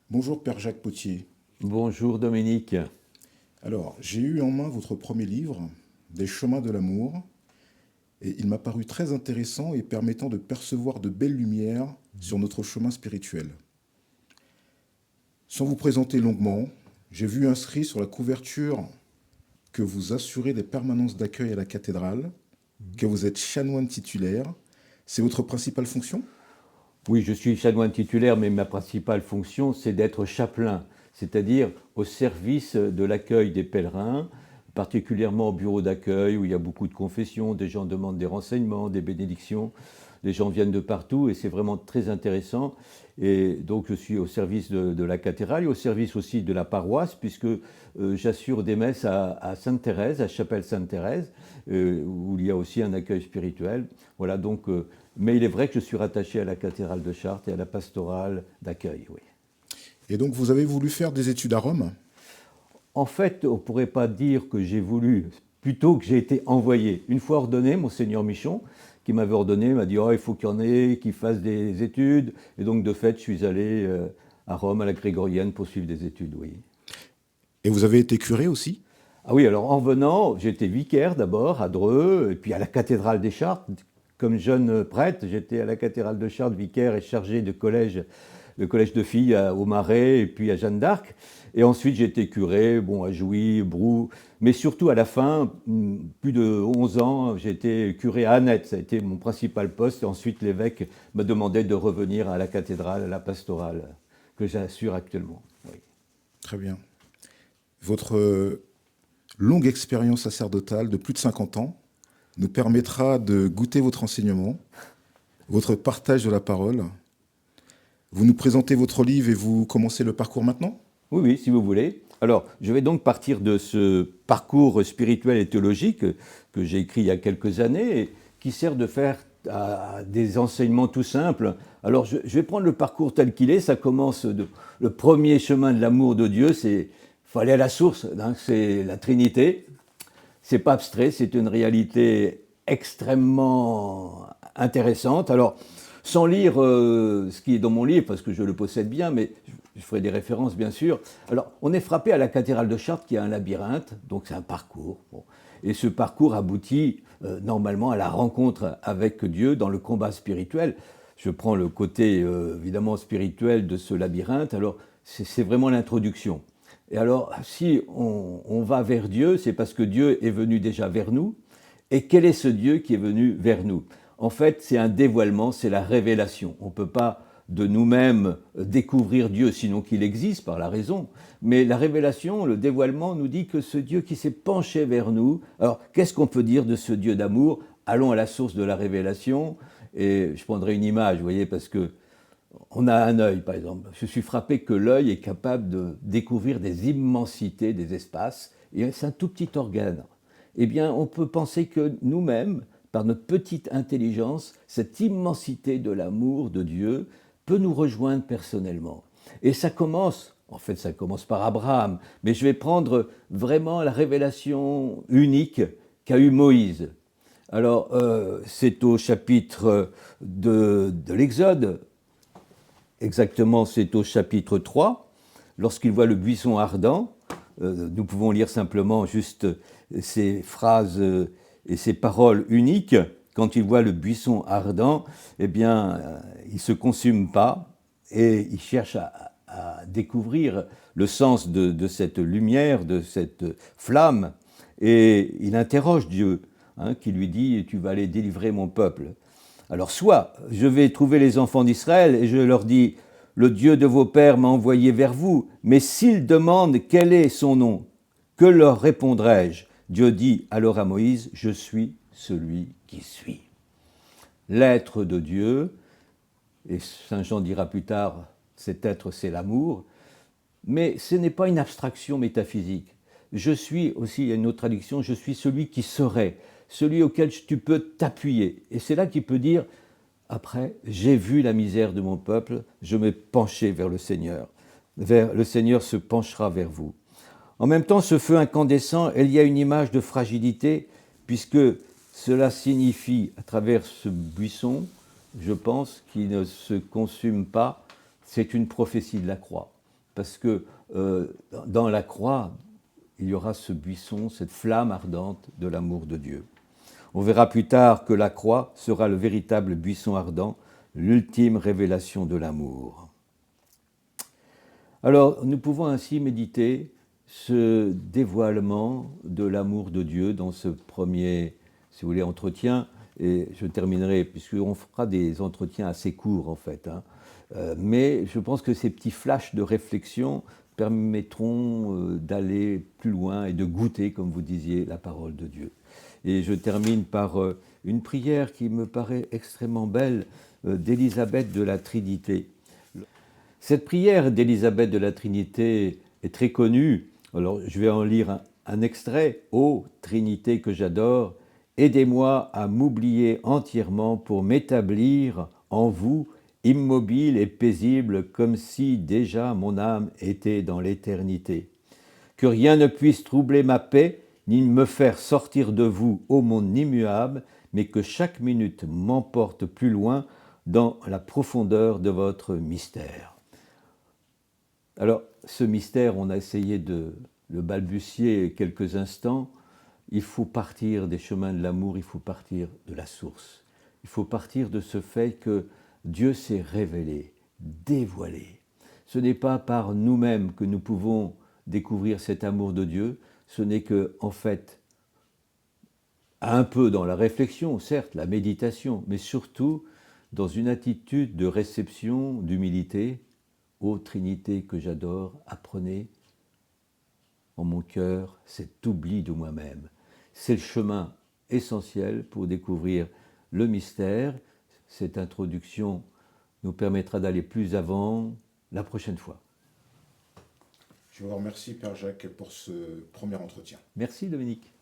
Bonjour Père Jacques Potier. Bonjour Dominique. Alors, j'ai eu en main votre premier livre, Des chemins de l'amour, et il m'a paru très intéressant et permettant de percevoir de belles lumières sur notre chemin spirituel. Sans vous présenter longuement, j'ai vu inscrit sur la couverture que vous assurez des permanences d'accueil à la cathédrale, que vous êtes chanoine titulaire. C'est votre principale fonction? Oui, je suis chanoine titulaire, mais ma principale fonction, c'est d'être chapelain, c'est-à-dire au service de l'accueil des pèlerins, particulièrement au bureau d'accueil où il y a beaucoup de confessions, des gens demandent des renseignements, des bénédictions, les gens viennent de partout et c'est vraiment très intéressant. Et donc je suis au service de la cathédrale et au service aussi de la paroisse, puisque j'assure des messes à Sainte-Thérèse, à Chapelle Sainte-Thérèse, où il y a aussi un accueil spirituel. Voilà, donc, mais il est vrai que je suis rattaché à la cathédrale de Chartres et à la pastorale d'accueil, oui. Et donc vous avez voulu faire des études à Rome? En fait, on ne pourrait pas dire que j'ai voulu, plutôt que j'ai été envoyé. Une fois ordonné, Monseigneur Michon, qui m'avait ordonné, m'a dit oh, il faut qu'il y en ait qui fassent des études. Et donc, de fait, je suis allé à Rome, à la Grégorienne, pour suivre des études, oui. Et vous avez été curé aussi? Ah oui, alors en venant, j'étais vicaire d'abord à Dreux, et puis à la cathédrale des Chartres. Comme jeune prêtre, j'étais à la cathédrale de Chartres, vicaire et chargé de collège, le collège de filles au Marais et puis à Jeanne d'Arc. Et ensuite, j'ai été curé, bon, à Jouy, Brou, mais surtout à la fin, plus de 11 ans, j'ai été curé à Annette. Ça a été mon principal poste. Et ensuite, l'évêque m'a demandé de revenir à la cathédrale, à la pastorale, que j'assure actuellement. Oui. Très bien. Votre longue expérience sacerdotale de plus de 50 ans nous permettra de goûter votre enseignement, votre partage de la parole. Vous nous présentez votre livre et vous commencez le parcours maintenant? Oui, oui, si vous voulez. Alors, je vais donc partir de ce parcours spirituel et théologique que j'ai écrit il y a quelques années et qui sert de faire des enseignements tout simples. Alors, je vais prendre le parcours tel qu'il est. Ça commence le premier chemin de l'amour de Dieu, c'est faut aller à la source, hein, c'est la Trinité. C'est pas abstrait, c'est une réalité extrêmement intéressante. Alors, sans lire ce qui est dans mon livre, parce que je le possède bien, mais je ferai des références bien sûr. Alors, on est frappé à la cathédrale de Chartres qui a un labyrinthe, donc c'est un parcours. Bon. Et ce parcours aboutit normalement à la rencontre avec Dieu dans le combat spirituel. Je prends le côté évidemment spirituel de ce labyrinthe. Alors, c'est vraiment l'introduction. Et alors, si on va vers Dieu, c'est parce que Dieu est venu déjà vers nous. Et quel est ce Dieu qui est venu vers nous? En fait, c'est un dévoilement, c'est la révélation. On ne peut pas de nous-mêmes découvrir Dieu, sinon qu'il existe par la raison. Mais la révélation, le dévoilement nous dit que ce Dieu qui s'est penché vers nous, alors qu'est-ce qu'on peut dire de ce Dieu d'amour? Allons à la source de la révélation. Et je prendrai une image, vous voyez, parce que on a un œil, par exemple. Je suis frappé que l'œil est capable de découvrir des immensités des espaces, et c'est un tout petit organe. Eh bien, on peut penser que nous-mêmes, par notre petite intelligence, cette immensité de l'amour de Dieu peut nous rejoindre personnellement. Et ça commence, en fait, ça commence par Abraham, mais je vais prendre vraiment la révélation unique qu'a eu Moïse. Alors, c'est au chapitre de l'Exode. Exactement, c'est au chapitre 3, lorsqu'il voit le buisson ardent. Nous pouvons lire simplement juste ces phrases et ces paroles uniques. Quand il voit le buisson ardent, eh bien, il ne se consume pas et il cherche à découvrir le sens de cette lumière, de cette flamme. Et il interroge Dieu, hein, qui lui dit « Tu vas aller délivrer mon peuple ». Alors soit je vais trouver les enfants d'Israël et je leur dis le Dieu de vos pères m'a envoyé vers vous, mais s'ils demandent quel est son nom, que leur répondrai-je? Dieu dit alors à Moïse, je suis celui qui suis. L'être de Dieu, et Saint Jean dira plus tard, cet être c'est l'amour, mais ce n'est pas une abstraction métaphysique. Je suis aussi, il y a une autre traduction, je suis celui qui serait, celui auquel tu peux t'appuyer. Et c'est là qu'il peut dire, après, j'ai vu la misère de mon peuple, je me penché vers le Seigneur. Le Seigneur se penchera vers vous. En même temps, ce feu incandescent, il y a une image de fragilité, puisque cela signifie, à travers ce buisson, je pense, qui ne se consume pas, c'est une prophétie de la croix. parce que dans la croix, il y aura ce buisson, cette flamme ardente de l'amour de Dieu. On verra plus tard que la croix sera le véritable buisson ardent, l'ultime révélation de l'amour. Alors, nous pouvons ainsi méditer ce dévoilement de l'amour de Dieu dans ce premier, si vous voulez, entretien. Et je terminerai, puisqu'on fera des entretiens assez courts, en fait. Mais je pense que ces petits flashs de réflexion permettront d'aller plus loin et de goûter, comme vous disiez, la parole de Dieu. Et je termine par une prière qui me paraît extrêmement belle d'Élisabeth de la Trinité. Cette prière d'Élisabeth de la Trinité est très connue. Alors, je vais en lire un extrait. « Ô Trinité que j'adore, aidez-moi à m'oublier entièrement pour m'établir en vous, immobile et paisible, comme si déjà mon âme était dans l'éternité. Que rien ne puisse troubler ma paix, ni me faire sortir de vous, ô monde immuable, mais que chaque minute m'emporte plus loin dans la profondeur de votre mystère. » Alors, ce mystère, on a essayé de le balbutier quelques instants. Il faut partir des chemins de l'amour, il faut partir de la source. Il faut partir de ce fait que Dieu s'est révélé, dévoilé. Ce n'est pas par nous-mêmes que nous pouvons découvrir cet amour de Dieu, ce n'est que, en fait, un peu dans la réflexion, certes, la méditation, mais surtout dans une attitude de réception, d'humilité. Ô Trinité que j'adore, apprenez en mon cœur cet oubli de moi-même. C'est le chemin essentiel pour découvrir le mystère. Cette introduction nous permettra d'aller plus avant la prochaine fois. Je vous remercie, Père Jacques, pour ce premier entretien. Merci, Dominique.